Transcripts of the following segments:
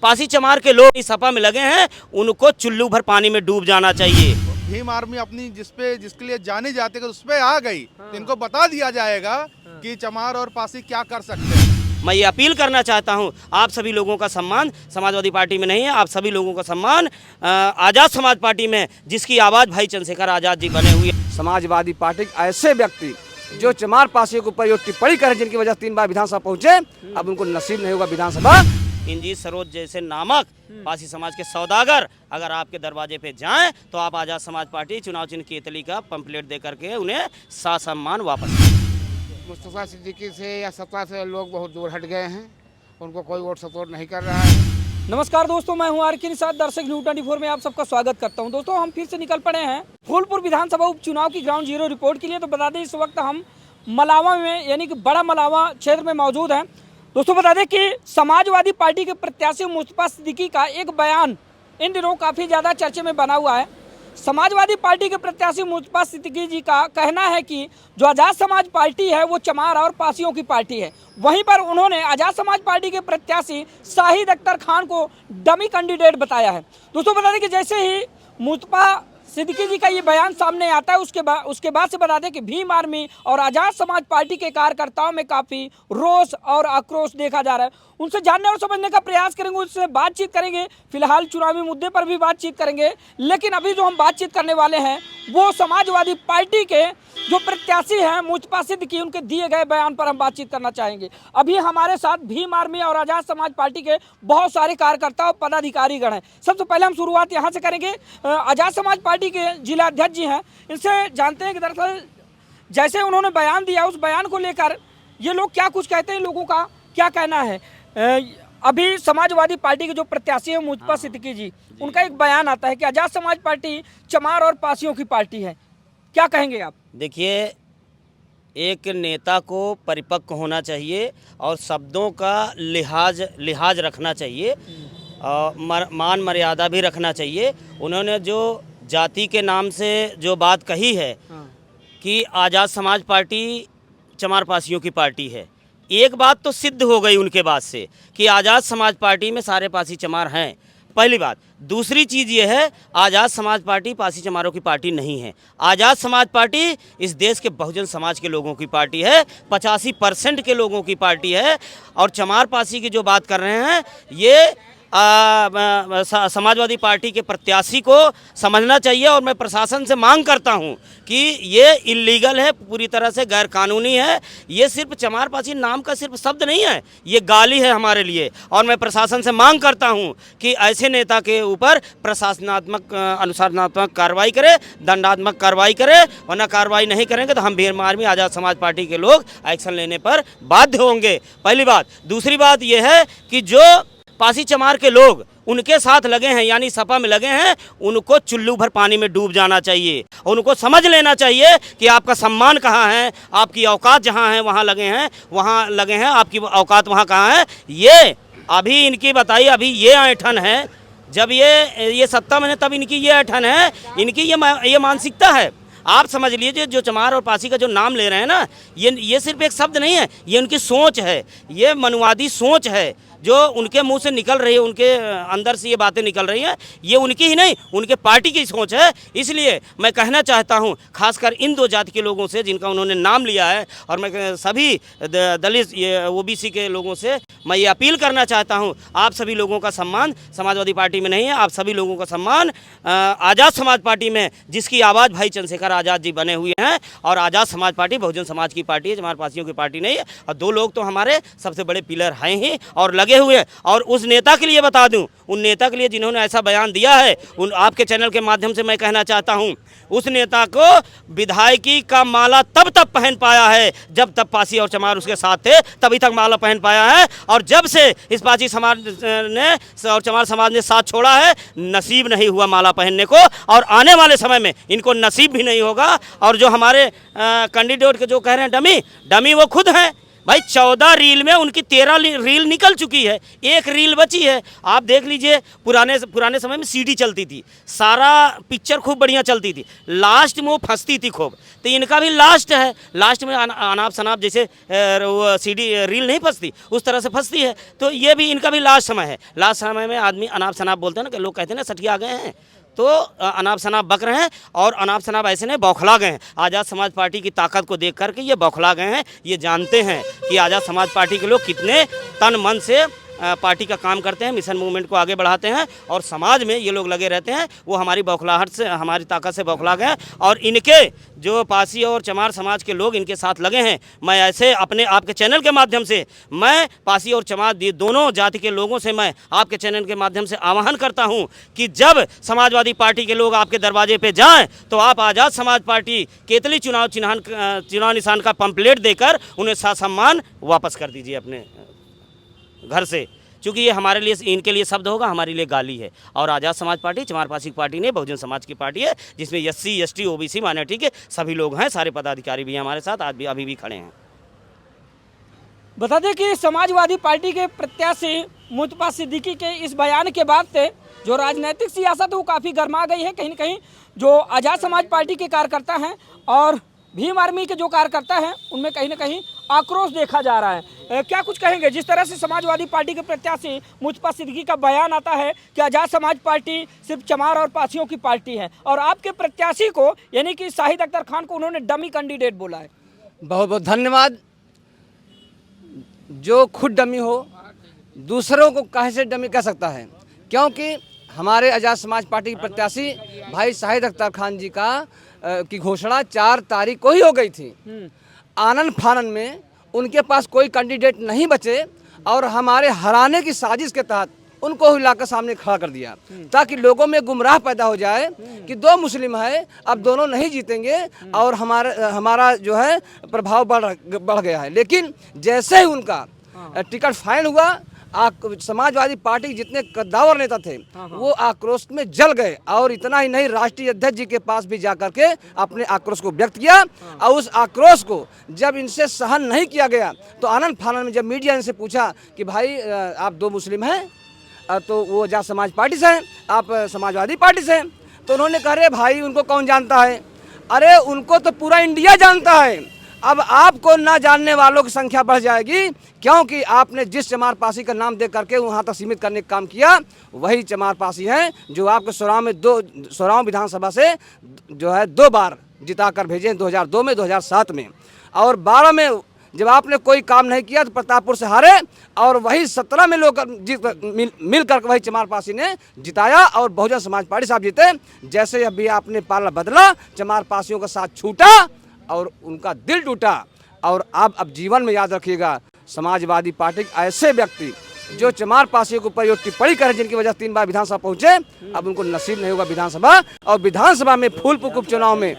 पासी चमार के लोग इस सपा में लगे हैं, उनको चुल्लू भर पानी में डूब जाना चाहिए। भीम आर्मी अपनी जिसके लिए जाने जाते कि उस पे आ गई, तो इनको बता दिया जाएगा कि चमार और पासी क्या कर सकते हैं। मैं ये अपील करना चाहता हूँ, आप सभी लोगों का सम्मान समाजवादी पार्टी में नहीं है, आप सभी लोगों का सम्मान आज़ाद समाज पार्टी में, जिसकी आवाज़ भाई चंद्रशेखर आज़ाद जी बने हुए। समाजवादी पार्टी के ऐसे व्यक्ति जो चमार पासियों के ऊपर जो टिप्पणी करें, जिनकी वजह से 3 बार विधानसभा पहुंचे, अब उनको नसीब नहीं होगा विधानसभा। इंजीत सरोज जैसे नामक पासी समाज के सौदागर अगर आपके दरवाजे पे जाएं तो आप आज़ाद समाज पार्टी चुनाव चिन्ह केतली का पंपलेट दे करके उन्हें सम्मान वापस। मुस्तफा सिद्दीकी से या सत्ता से लोग बहुत दूर हट गए हैं, उनको कोई वोट सपोर्ट नहीं कर रहा है। नमस्कार दोस्तों, मैं हूं आर के निषाद। दर्शक न्यूज़ 24 में आप सबका स्वागत करता हूं। दोस्तों, हम फिर से निकल पड़े हैं फूलपुर विधानसभा उपचुनाव की ग्राउंड जीरो रिपोर्ट के लिए। तो बता दें, इस वक्त हम मलावा में यानी कि बड़ा मलावा क्षेत्र में मौजूद हैं। दोस्तों, बता दें कि समाजवादी पार्टी के प्रत्याशी मुस्तफा सिद्दीकी का एक बयान इन दिनों काफ़ी ज़्यादा चर्चे में बना हुआ है। समाजवादी पार्टी के प्रत्याशी मुस्तफा सिद्दीकी जी का कहना है कि जो आज़ाद समाज पार्टी है वो चमार और पासियों की पार्टी है। वहीं पर उन्होंने आज़ाद समाज पार्टी के प्रत्याशी शाहिद अख्तर खान को डमी कैंडिडेट बताया है। दोस्तों, बता दें कि जैसे ही मुस्तफा सिद्दीकी जी का ये बयान सामने आता है, उसके बाद से बता दें कि भीम आर्मी और आज़ाद समाज पार्टी के कार्यकर्ताओं में काफ़ी रोष और आक्रोश देखा जा रहा है। उनसे जानने और समझने का प्रयास करेंगे, उनसे बातचीत करेंगे। फिलहाल चुनावी मुद्दे पर भी बातचीत करेंगे, लेकिन अभी जो हम बातचीत करने वाले हैं वो समाजवादी पार्टी के जो प्रत्याशी हैं मुस्तफा सिद्दीकी, उनके दिए गए बयान पर हम बातचीत करना चाहेंगे। अभी हमारे साथ भीम आर्मी और आज़ाद समाज पार्टी के बहुत सारे कार्यकर्ता और पदाधिकारीगण हैं। सबसे पहले हम शुरुआत यहाँ से करेंगे। आज़ाद समाज पार्टी के जिला अध्यक्ष जी हैं, इनसे जानते हैं कि दरअसल जैसे उन्होंने बयान दिया, उस बयान को लेकर ये लोग क्या कुछ कहते हैं, लोगों का क्या कहना है। अभी समाजवादी पार्टी के जो प्रत्याशी हैं मुस्तफा सिद्दीकी जी, उनका एक बयान आता है कि आज़ाद समाज पार्टी चमार और पासियों की पार्टी है। क्या कहेंगे आप? देखिए, एक नेता को परिपक्व होना चाहिए और शब्दों का लिहाज रखना चाहिए और मान मर्यादा भी रखना चाहिए। उन्होंने जो जाति के नाम से जो बात कही है कि आज़ाद समाज पार्टी चमार पासियों की पार्टी है, एक बात तो सिद्ध हो गई उनके बाद से कि आज़ाद समाज पार्टी में सारे पासी चमार हैं, पहली बात। दूसरी चीज़ ये है, आज़ाद समाज पार्टी पासी चमारों की पार्टी नहीं है। आज़ाद समाज पार्टी इस देश के बहुजन समाज के लोगों की पार्टी है, 85% के लोगों की पार्टी है। और चमार पासी की जो बात कर रहे हैं, ये समाजवादी पार्टी के प्रत्याशी को समझना चाहिए। और मैं प्रशासन से मांग करता हूं कि ये इल्लीगल है, पूरी तरह से गैर कानूनी है। ये सिर्फ चमार पासी नाम का सिर्फ शब्द नहीं है, ये गाली है हमारे लिए। और मैं प्रशासन से मांग करता हूं कि ऐसे नेता के ऊपर प्रशासनात्मक अनुशासनात्मक कार्रवाई करे, दंडात्मक कार्रवाई करे, वरना कार्रवाई नहीं करेंगे तो हम भीम आर्मी आज़ाद समाज पार्टी के लोग एक्शन लेने पर बाध्य होंगे, पहली बात। दूसरी बात यह है कि जो पासी चमार के लोग उनके साथ लगे हैं, यानी सपा में लगे हैं, उनको चुल्लू भर पानी में डूब जाना चाहिए। उनको समझ लेना चाहिए कि आपका सम्मान कहाँ है, आपकी औकात जहाँ है वहाँ लगे हैं, आपकी औकात वहाँ कहाँ है। ये अभी इनकी बताइए, अभी ये ऐंठन है, जब ये सत्ता में है तब इनकी ये ऐंठन है, इनकी ये मानसिकता है। आप समझ लीजिए, जो चमार और पासी का जो नाम ले रहे हैं ना, ये सिर्फ एक शब्द नहीं है, ये उनकी सोच है, ये मनुवादी सोच है जो उनके मुंह से निकल रही है, उनके अंदर से ये बातें निकल रही हैं। ये उनकी ही नहीं, उनके पार्टी की सोच है। इसलिए मैं कहना चाहता हूं, खासकर इन दो जाति के लोगों से जिनका उन्होंने नाम लिया है, और मैं सभी दलित ओबीसी के लोगों से मैं ये अपील करना चाहता हूं, आप सभी लोगों का सम्मान समाजवादी पार्टी में नहीं है, आप सभी लोगों का सम्मान आज़ाद समाज पार्टी में, जिसकी आवाज़ भाई चंद्रशेखर आज़ाद जी बने हुए हैं। और आज़ाद समाज पार्टी बहुजन समाज की पार्टी है, चमार पासियों की पार्टी नहीं है। और दो लोग तो हमारे सबसे बड़े पिलर हैं ही और लगे हुए। और उस नेता के लिए बता दूं, उन नेता के लिए जिन्होंने ऐसा बयान दिया है, उन आपके चैनल के माध्यम से मैं कहना चाहता हूं, उस नेता को विधायकी का माला तब पहन पाया है जब तब पासी और चमार उसके साथ थे, तभी तक माला पहन पाया है। और जब से इस पासी समाज ने और चमार समाज ने साथ छोड़ा है, नसीब नहीं हुआ माला पहनने को, और आने वाले समय में इनको नसीब भी नहीं होगा। और जो हमारे कैंडिडेट के जो कह रहे हैं डमी वो खुद हैं, भाई 14 रील में उनकी 13 रील निकल चुकी है, एक रील बची है। आप देख लीजिए, पुराने समय में सीडी चलती थी, सारा पिक्चर खूब बढ़िया चलती थी, लास्ट में वो फंसती थी खूब। तो इनका भी लास्ट है, लास्ट में अनाप शनाप जैसे वो सीडी रील नहीं फंसती उस तरह से फंसती है। तो ये भी इनका भी लास्ट समय है। लास्ट समय में आदमी अनाप शनाप बोलते हैं ना, कि लोग कहते हैं ना सठिया गए हैं, तो अनाप शनाप बक रहे हैं। और अनाप शनाप ऐसे नहीं, बौखला गए हैं। आज़ाद समाज पार्टी की ताकत को देख करके ये बौखला गए हैं। ये जानते हैं कि आज़ाद समाज पार्टी के लोग कितने तन मन से पार्टी का काम करते हैं, मिशन मूवमेंट को आगे बढ़ाते हैं, और समाज में ये लोग लगे रहते हैं। वो हमारी बौखलाहट से, हमारी ताकत से बौखला गए हैं। और इनके जो पासी और चमार समाज के लोग इनके साथ लगे हैं, मैं ऐसे अपने आपके चैनल के माध्यम से, मैं पासी और चमार दोनों जाति के लोगों से मैं आपके चैनल के माध्यम से आह्वान करता हूं कि जब समाजवादी पार्टी के लोग आपके दरवाजे पे जाएं तो आप आज़ाद समाज पार्टी केतली चुनाव निशान का पंपलेट देकर उन्हें सम्मान वापस कर दीजिए अपने घर से, क्योंकि ये हमारे लिए, इनके लिए शब्द होगा, हमारे लिए गाली है। और आज़ाद समाज पार्टी चमार पासी पार्टी ने बहुजन समाज की पार्टी है, जिसमें SC ST OBC माइनॉरिटी के सभी लोग हैं, सारे पदाधिकारी भी हैं हमारे साथ, आज भी अभी भी खड़े हैं। बता दें कि समाजवादी पार्टी के प्रत्याशी मुस्तफा सिद्दीकी के इस बयान के बाद से जो राजनीतिक सियासत है वो काफ़ी गर्मा गई है। कहीं न कहीं जो आज़ाद समाज पार्टी के कार्यकर्ता हैं और भीम आर्मी के जो कार्यकर्ता हैं उनमें कहीं न कहीं आक्रोश देखा जा रहा है। क्या कुछ कहेंगे, जिस तरह से समाजवादी पार्टी के प्रत्याशी मुस्तफा सिद्दीकी का बयान आता है कि आज़ाद समाज पार्टी सिर्फ चमार और पासियों की पार्टी है, और आपके प्रत्याशी को यानी कि शाहिद अख्तर खान को उन्होंने डमी कैंडिडेट बोला है। बहुत बहुत धन्यवाद। जो खुद डमी हो दूसरों को कैसे डमी कह सकता है, क्योंकि हमारे आज़ाद समाज पार्टी के प्रत्याशी भाई शाहिद अख्तर खान जी की घोषणा 4 तारीख को ही हो गई थी। आनन फानन में उनके पास कोई कैंडिडेट नहीं बचे और हमारे हराने की साजिश के तहत उनको लाकर सामने खड़ा कर दिया, ताकि लोगों में गुमराह पैदा हो जाए कि 2 मुस्लिम है, अब दोनों नहीं जीतेंगे और हमारा जो है प्रभाव बढ़ गया है। लेकिन जैसे ही उनका टिकट फाइनल हुआ, समाजवादी पार्टी के जितने कद्दावर नेता थे वो आक्रोश में जल गए, और इतना ही नहीं, राष्ट्रीय अध्यक्ष जी के पास भी जाकर के अपने आक्रोश को व्यक्त किया। और उस आक्रोश को जब इनसे सहन नहीं किया गया तो आनंद फानन में जब मीडिया इनसे पूछा कि भाई आप 2 मुस्लिम हैं, तो वो आज़ाद समाज पार्टी से हैं, आप समाजवादी पार्टी से हैं, तो उन्होंने कहा अरे भाई उनको कौन जानता है, अरे उनको तो पूरा इंडिया जानता है। अब आपको ना जानने वालों की संख्या बढ़ जाएगी, क्योंकि आपने जिस चमार पासी का नाम दे करके वहाँ तक सीमित करने का काम किया, वही चमार पासी हैं जो आपके सोराव विधानसभा से जो है 2 बार जिता कर भेजे, 2002 में, 2007 में, और 12 में जब आपने कोई काम नहीं किया तो प्रतापपुर से हारे, और वही 17 में लोग मिल कर वही चमार पासी ने जिताया और बहुजन समाज पार्टी साहब जीते। जैसे अभी आपने पाला बदला, चमार पासियों का साथ छूटा और उनका दिल टूटा। और आप अब जीवन में याद रखिएगा, समाजवादी पार्टी के ऐसे व्यक्ति जो चमार पासियों के ऊपर जो टिप्पणी करें, जिनकी वजह 3 बार विधानसभा पहुंचे, अब उनको नसीब नहीं होगा विधानसभा। और विधानसभा में फूलपुर उपचुनाव में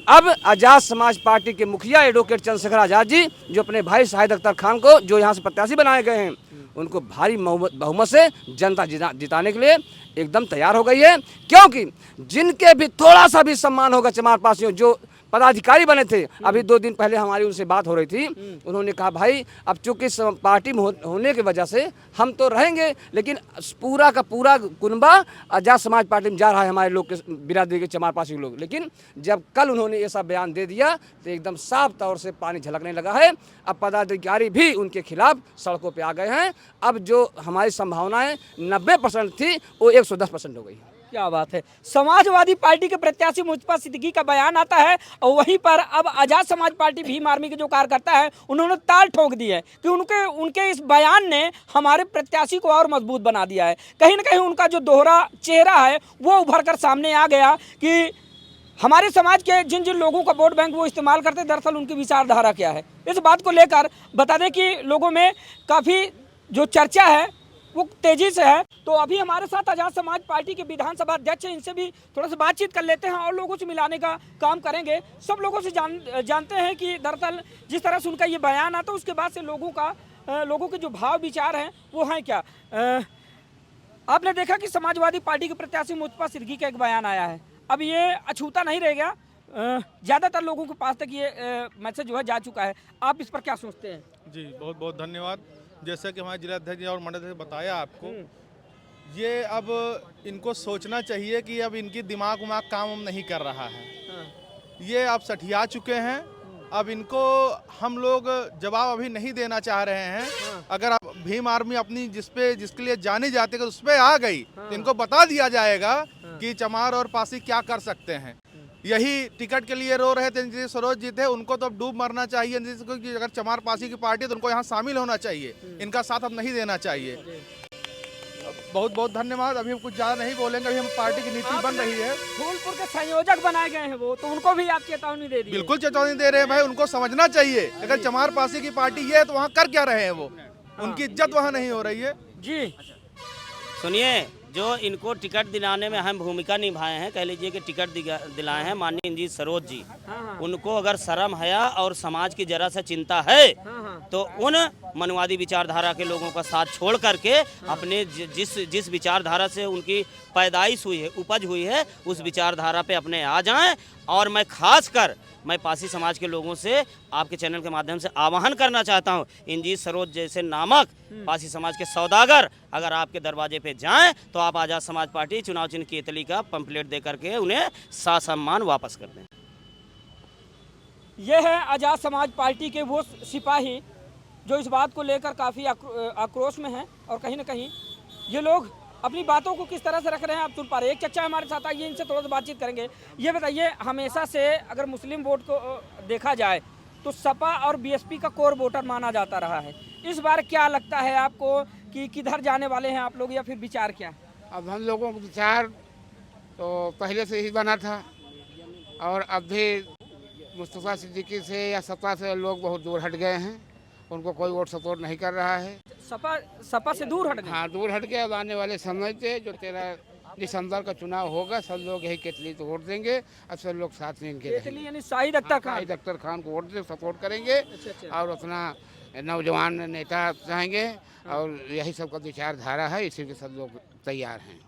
अब आज़ाद समाज पार्टी के मुखिया एडवोकेट चंद्रशेखर आज़ाद जी, जो अपने भाई शाहिद अख्तर खान को जो यहाँ से प्रत्याशी बनाए गए हैं, उनको भारी बहुमत से जनता जिताने के लिए एकदम तैयार हो गई है। क्योंकि जिनके भी थोड़ा सा भी सम्मान होगा चमार पासियों, जो पदाधिकारी बने थे, अभी 2 दिन पहले हमारी उनसे बात हो रही थी, उन्होंने कहा भाई अब चूंकि पार्टी में होने की वजह से हम तो रहेंगे, लेकिन पूरा का पूरा कुनबा आज़ाद समाज पार्टी में जा रहा है, हमारे लोग के बिरादरी के चमार पासी के लोग। लेकिन जब कल उन्होंने ऐसा बयान दे दिया तो एकदम साफ तौर से पानी झलकने लगा है। अब पदाधिकारी भी उनके खिलाफ सड़कों पर आ गए हैं। अब जो हमारी संभावनाएँ 90% थी वो 110% हो गई है। क्या बात है। समाजवादी पार्टी के प्रत्याशी मुस्तफा सिद्दीकी का बयान आता है और वहीं पर अब आज़ाद समाज पार्टी भीम आर्मी के जो कार्यकर्ता है उन्होंने ताल ठोक दी है कि उनके इस बयान ने हमारे प्रत्याशी को और मजबूत बना दिया है। कहीं ना कहीं उनका जो दोहरा चेहरा है वो उभर कर सामने आ गया कि हमारे समाज के जिन जिन लोगों का वोट बैंक वो इस्तेमाल करते, दरअसल उनकी विचारधारा क्या है। इस बात को लेकर बता दें कि लोगों में काफ़ी जो चर्चा है वो तेजी से है। तो अभी हमारे साथ आज़ाद समाज पार्टी के विधानसभा अध्यक्ष हैं, इनसे भी थोड़ा सा बातचीत कर लेते हैं और लोगों से मिलाने का काम करेंगे। सब लोगों से जानते हैं कि दरअसल जिस तरह से उनका ये बयान आता है उसके बाद से लोगों के जो भाव विचार हैं वो हैं क्या। आपने देखा कि समाजवादी पार्टी के प्रत्याशी मुस्तफा सिद्दीकी का एक बयान आया है। अब ये अछूता नहीं रह गया, ज़्यादातर लोगों के पास तक ये मैसेज जो है जा चुका है, आप इस पर क्या सोचते हैं? जी बहुत बहुत धन्यवाद। जैसा कि हमारे जिलाध्यक्ष और मंडल से बताया आपको, ये अब इनको सोचना चाहिए कि अब इनकी दिमाग उमाग काम नहीं कर रहा है। ये अब सठिया चुके हैं। अब इनको हम लोग जवाब अभी नहीं देना चाह रहे हैं। अगर अब भीम आर्मी अपनी जिसके लिए जानी जाती है उस पे आ गई तो इनको बता दिया जाएगा कि चमार और पासी क्या कर सकते हैं। यही टिकट के लिए रो रहे थे रणजीत सरोज जी थे, उनको तो अब डूब मरना चाहिए। कि अगर चमार पासी की पार्टी है तो उनको यहाँ शामिल होना चाहिए, इनका साथ अब नहीं देना चाहिए। बहुत बहुत धन्यवाद। अभी हम कुछ ज़्यादा नहीं बोलेंगे, अभी हम पार्टी की नीति बन रही है। फूलपुर के संयोजक बनाए गए हैं वो, तो उनको भी आप चेतावनी दे दी? बिल्कुल चेतावनी दे रहे हैं भाई, उनको समझना चाहिए अगर चमार पासी की पार्टी ये है तो वहाँ कर क्या रहे हैं वो, उनकी इज्जत वहाँ नहीं हो रही है। जी सुनिए, जो इनको टिकट दिलाने में अहम भूमिका निभाए हैं, कह लीजिए कि टिकट दिलाए हैं माननीय रणजीत सरोज जी, उनको अगर शर्म हया और समाज की जरा सा चिंता है तो उन मनुवादी विचारधारा के लोगों का साथ छोड़ करके अपने जिस विचारधारा से उनकी पैदाइश हुई है, उपज हुई है, उस विचारधारा पे अपने आ जाएं। और मैं पासी समाज के लोगों से आपके चैनल के माध्यम से आह्वान करना चाहता हूं, रणजीत सरोज जैसे नामक पासी समाज के सौदागर अगर आपके दरवाजे पे जाएं तो आप आज़ाद समाज पार्टी चुनाव चिन्ह केतली का पंपलेट दे करके उन्हें सम्मान वापस कर दें। ये है आज़ाद समाज पार्टी के वो सिपाही जो इस बात को लेकर काफ़ी आक्रोश में हैं, और कहीं ना कहीं ये लोग अपनी बातों को किस तरह से रख रहे हैं आप सुन पा रहे हैं। एक चर्चा हमारे साथ आइए, इनसे थोड़ा सा बातचीत करेंगे। ये बताइए, हमेशा से अगर मुस्लिम वोट को देखा जाए तो सपा और बीएसपी का कोर वोटर माना जाता रहा है। इस बार क्या लगता है आपको कि किधर जाने वाले हैं आप लोग, या फिर विचार क्या? अब हम लोगों का विचार तो पहले से ही बना था, और अब भी मुस्तफ़ा सिद्दीकी से या सपा से लोग बहुत दूर हट गए हैं, उनको कोई वोट सपोर्ट नहीं कर रहा है। सपा से दूर हट गए? हाँ, दूर हट गए। अब आने वाले समय से जो 13 दिसंबर का चुनाव होगा, सब लोग यही केतली को वोट देंगे और सब लोग साथ में इनके केतली यानी शाहिद अख्तर खान? शाहिद अख्तर खान को वोट दे सपोर्ट करेंगे। और अपना नौजवान नेता चाहेंगे, और यही सबका विचारधारा है, इसी के सब लोग तैयार हैं।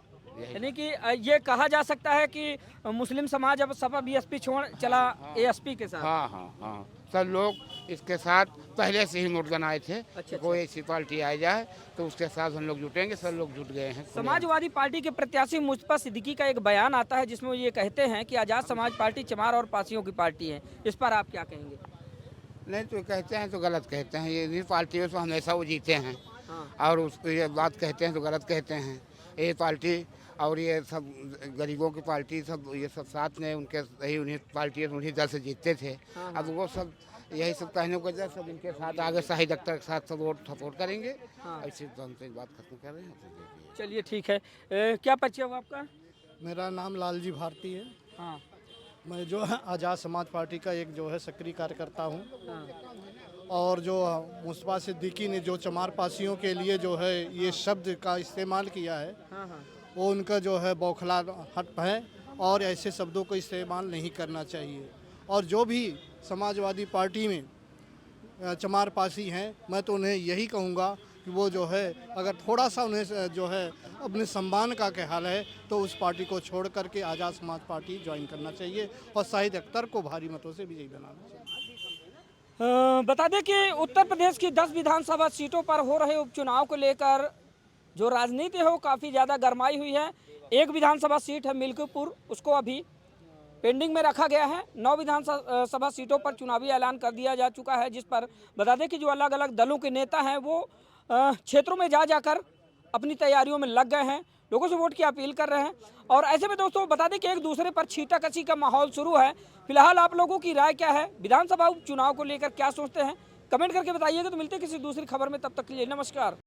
यानी कि ये कहा जा सकता है कि मुस्लिम समाज अब सपा बीएसपी छोड़ चला एएसपी के साथ? हाँ, सब लोग इसके साथ पहले से ही नोट बनाए थे। कोई ऐसी पार्टी आ जाए तो उसके साथ हम लोग जुटेंगे, सब लोग जुट गए हैं। समाजवादी पार्टी के प्रत्याशी मुस्तफा सिद्दीकी का एक बयान आता है जिसमें वो ये कहते हैं कि आज़ाद समाज पार्टी चमार और पासियों की पार्टी है। इस पर आप क्या कहेंगे? नहीं, तो कहते हैं तो गलत कहते हैं। ये पार्टियों से हमेशा वो जीते हैं, और उसको ये बात कहते हैं तो गलत कहते हैं। ये पार्टी और ये सब गरीबों की पार्टी, सब ये सब साथ में उनके यही उन्हीं पार्टी उन्हीं दल से जीतते थे। अब वो सब यही सब कहने को वजह सब इनके साथ आगे शाहिद अख्तर के साथ सब वोट सपोर्ट करेंगे। ऐसे तो हम तो बात खत्म कर रहे हैं। चलिए ठीक है। क्या परिचय हुआ आपका? मेरा नाम लालजी भारती है। हाँ, मैं जो है आज़ाद समाज पार्टी का एक जो है सक्रिय कार्यकर्ता हूँ। और जो मुस्तफा सिद्दीकी ने जो चमार पासियों के लिए जो है ये शब्द का इस्तेमाल किया है, वो उनका जो है बौखलाहट है, और ऐसे शब्दों को इस्तेमाल नहीं करना चाहिए। और जो भी समाजवादी पार्टी में चमार पासी हैं, मैं तो उन्हें यही कहूँगा कि वो जो है अगर थोड़ा सा उन्हें जो है अपने सम्मान का ख्याल है तो उस पार्टी को छोड़ करके आज़ाद समाज पार्टी ज्वाइन करना चाहिए, और शाहिद अख्तर को भारी मतों से विजयी बनाना चाहिए। बता दें कि उत्तर प्रदेश की 10 विधानसभा सीटों पर हो रहे उपचुनाव को लेकर जो राजनीति है वो काफ़ी ज़्यादा गरमाई हुई है। एक विधानसभा सीट है मिल्कीपुर, उसको अभी पेंडिंग में रखा गया है। 9 विधानसभा सीटों पर चुनावी ऐलान कर दिया जा चुका है, जिस पर बता दें कि जो अलग अलग दलों के नेता हैं वो क्षेत्रों में जाकर अपनी तैयारियों में लग गए हैं, लोगों से वोट की अपील कर रहे हैं। और ऐसे में दोस्तों बता दें कि एक दूसरे पर छींटाकशी का माहौल शुरू है। फिलहाल आप लोगों की राय क्या है, विधानसभा उपचुनाव को लेकर क्या सोचते हैं, कमेंट करके बताइएगा। तो मिलते हैं किसी दूसरी खबर में, तब तक के लिए नमस्कार।